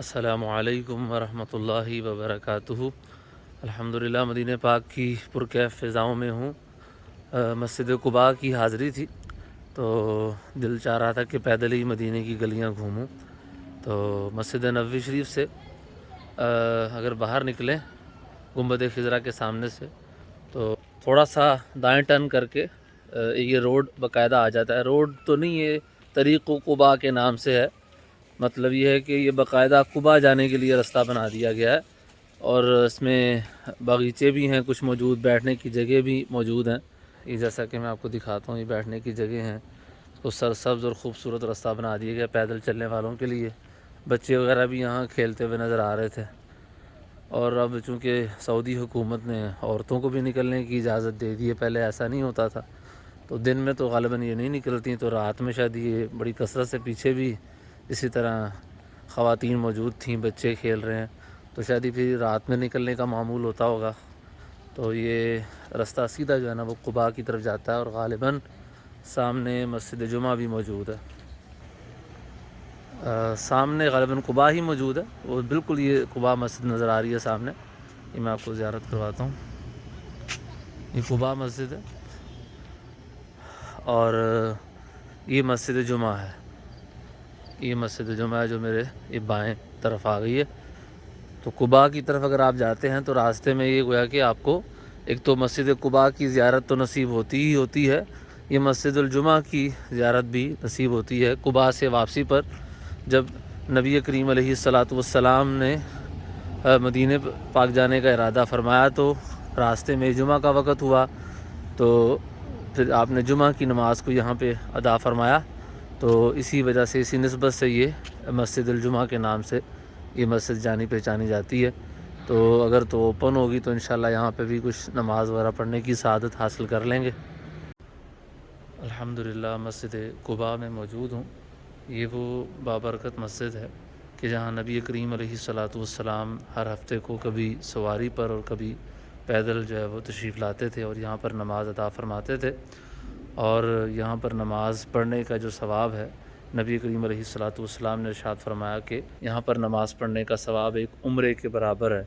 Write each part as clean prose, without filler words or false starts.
السلام علیکم ورحمۃ اللہ وبرکاتہ۔ الحمدللہ مدینہ پاک کی پرکیف فضاؤں میں ہوں۔ مسجد قباء کی حاضری تھی تو دل چاہ رہا تھا کہ پیدل ہی مدینہ کی گلیاں گھوموں، تو مسجد نبوی شریف سے اگر باہر نکلیں گنبد خضرا کے سامنے سے تو تھوڑا سا دائیں ٹرن کر کے یہ روڈ باقاعدہ آ جاتا ہے۔ روڈ تو نہیں، یہ طریق قباء کے نام سے ہے، مطلب یہ ہے کہ یہ باقاعدہ قباء جانے کے لیے رستہ بنا دیا گیا ہے، اور اس میں باغیچے بھی ہیں کچھ موجود، بیٹھنے کی جگہ بھی موجود ہیں۔ یہ جیسا کہ میں آپ کو دکھاتا ہوں، یہ بیٹھنے کی جگہ ہیں، تو سرسبز اور خوبصورت رستہ بنا دیا گیا پیدل چلنے والوں کے لیے۔ بچے وغیرہ بھی یہاں کھیلتے ہوئے نظر آ رہے تھے، اور اب چونکہ سعودی حکومت نے عورتوں کو بھی نکلنے کی اجازت دے دی ہے، پہلے ایسا نہیں ہوتا تھا، تو دن میں تو غالباً یہ نہیں نکلتی، تو رات میں شاید یہ بڑی کثرت سے پیچھے بھی اسی طرح خواتین موجود تھیں، بچے کھیل رہے ہیں، تو شاید ہی پھر رات میں نکلنے کا معمول ہوتا ہوگا۔ تو یہ رستہ سیدھا جو ہے نا وہ قباء کی طرف جاتا ہے، اور غالباً سامنے مسجد جمعہ بھی موجود ہے۔ سامنے غالباً قباء ہی موجود ہے، وہ بالکل یہ قباء مسجد نظر آ رہی ہے سامنے۔ یہ میں آپ کو زیارت کرواتا ہوں، یہ قباء مسجد ہے، اور یہ مسجد جمعہ ہے۔ یہ مسجد جمعہ ہے جو میرے یہ بائیں طرف آ گئی ہے۔ تو قباء کی طرف اگر آپ جاتے ہیں تو راستے میں یہ گویا کہ آپ کو ایک تو مسجد قباء کی زیارت تو نصیب ہوتی ہے، یہ مسجد الجمعہ کی زیارت بھی نصیب ہوتی ہے۔ قباء سے واپسی پر جب نبی کریم علیہ الصلاۃ والسلام نے مدینہ پاک جانے کا ارادہ فرمایا تو راستے میں جمعہ کا وقت ہوا، تو پھر آپ نے جمعہ کی نماز کو یہاں پہ ادا فرمایا، تو اسی وجہ سے، اسی نسبت سے یہ مسجد الجمعہ کے نام سے یہ مسجد جانی پہچانی جاتی ہے۔ تو اگر تو اوپن ہوگی تو انشاءاللہ یہاں پہ بھی کچھ نماز وغیرہ پڑھنے کی سعادت حاصل کر لیں گے۔ الحمدللہ مسجد قباء میں موجود ہوں۔ یہ وہ بابرکت مسجد ہے کہ جہاں نبی کریم علیہ الصلاۃ والسلام ہر ہفتے کو کبھی سواری پر اور کبھی پیدل جو ہے وہ تشریف لاتے تھے اور یہاں پر نماز ادا فرماتے تھے، اور یہاں پر نماز پڑھنے کا جو ثواب ہے، نبی کریم علیہ الصلاۃ والسلام نے ارشاد فرمایا کہ یہاں پر نماز پڑھنے کا ثواب ایک عمرے کے برابر ہے۔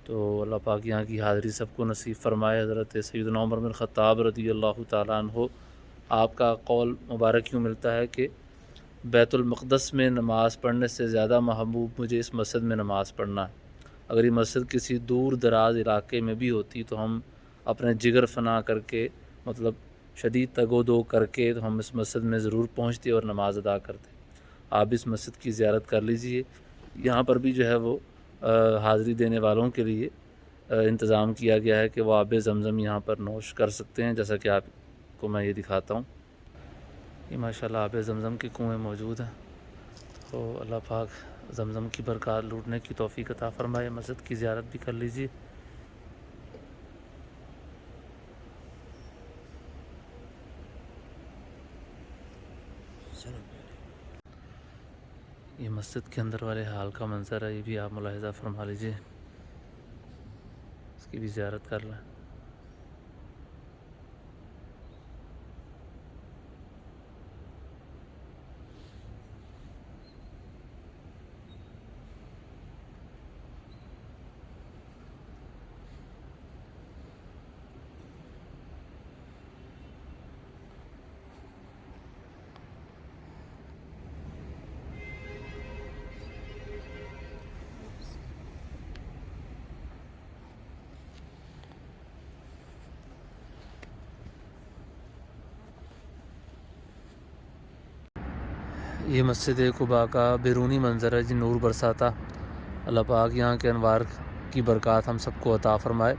تو اللہ پاک یہاں کی حاضری سب کو نصیب فرمائے۔ حضرت سیدنا عمر بن خطاب رضی اللہ تعالیٰ عنہ، آپ کا قول مبارک یوں ملتا ہے کہ بیت المقدس میں نماز پڑھنے سے زیادہ محبوب مجھے اس مسجد میں نماز پڑھنا ہے۔ اگر یہ مسجد کسی دور دراز علاقے میں بھی ہوتی تو ہم اپنے جگر فنا کر کے، مطلب شدید تگ و دو کر کے، تو ہم اس مسجد میں ضرور پہنچتے اور نماز ادا کرتے۔ آپ اس مسجد کی زیارت کر لیجئے۔ یہاں پر بھی جو ہے وہ حاضری دینے والوں کے لیے انتظام کیا گیا ہے کہ وہ آب زمزم یہاں پر نوش کر سکتے ہیں، جیسا کہ آپ کو میں یہ دکھاتا ہوں۔ یہ ماشاءاللہ آب زمزم کے کنویں موجود ہیں، تو اللہ پاک زمزم کی برکات لوٹنے کی توفیق عطا فرمائے۔ مسجد کی زیارت بھی کر لیجیے۔ یہ مسجد کے اندر والے حال کا منظر ہے، یہ بھی آپ ملاحظہ فرما لیجیے، اس کی بھی زیارت کر لیں۔ یہ مسجد قباء کا بیرونی منظر ہے جی، نور برساتا۔ اللہ پاک یہاں کے انوار کی برکات ہم سب کو عطا فرمائے۔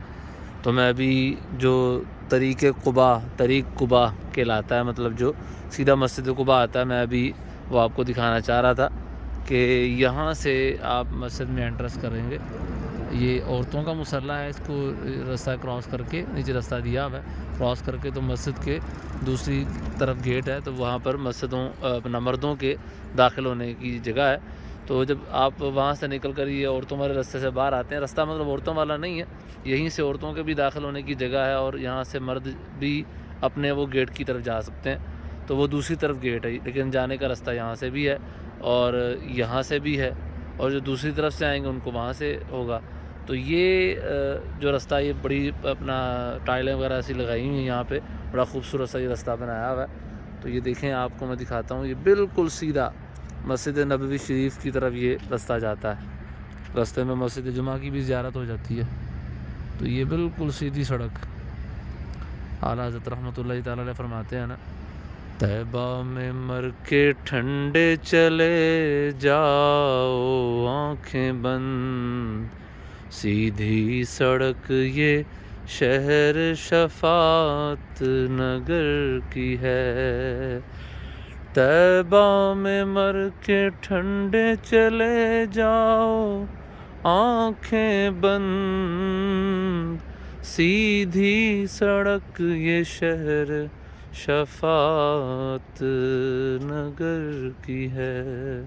تو میں ابھی جو طریق قباء کہلاتا ہے، مطلب جو سیدھا مسجد قباء آتا ہے، میں ابھی وہ آپ کو دکھانا چاہ رہا تھا کہ یہاں سے آپ مسجد میں انٹرس کریں گے۔ یہ عورتوں کا مصلی ہے، اس کو رستہ کراس کر کے، نیچے رستہ دیا ہوا ہے، کراس کر کے تو مسجد کے دوسری طرف گیٹ ہے، تو وہاں پر اپنا مردوں کے داخل ہونے کی جگہ ہے۔ تو جب آپ وہاں سے نکل کر یہ عورتوں والے رستے سے باہر آتے ہیں، رستہ مطلب عورتوں والا نہیں ہے، یہیں سے عورتوں کے بھی داخل ہونے کی جگہ ہے، اور یہاں سے مرد بھی اپنے وہ گیٹ کی طرف جا سکتے ہیں۔ تو وہ دوسری طرف گیٹ ہے، لیکن جانے کا رستہ یہاں سے بھی ہے اور یہاں سے بھی ہے، اور جو دوسری طرف سے آئیں گے ان کو وہاں سے ہوگا. تو یہ جو راستہ یہ بڑی اپنا ٹائلیں وغیرہ ایسی لگائی ہوئی ہیں یہاں پہ, بڑا خوبصورت سا یہ راستہ بنایا ہوا ہے. تو یہ دیکھیں آپ کو میں دکھاتا ہوں, یہ بالکل سیدھا مسجد نبوی شریف کی طرف یہ راستہ جاتا ہے. راستے میں مسجد جمعہ کی بھی زیارت ہو جاتی ہے. تو یہ بالکل سیدھی سڑک. اعلیٰ حضرت رحمۃ اللہ تعالیٰ علیہ فرماتے ہیں نا, طیبہ میں مر کے ٹھنڈے چلے جاؤ آنکھیں بند, سیدھی سڑک یہ شہر شفاعت نگر کی ہے. طیبہ میں مر کے ٹھنڈے چلے جاؤ آنکھیں بند, سیدھی سڑک یہ شہر شفاعت نگر کی ہے.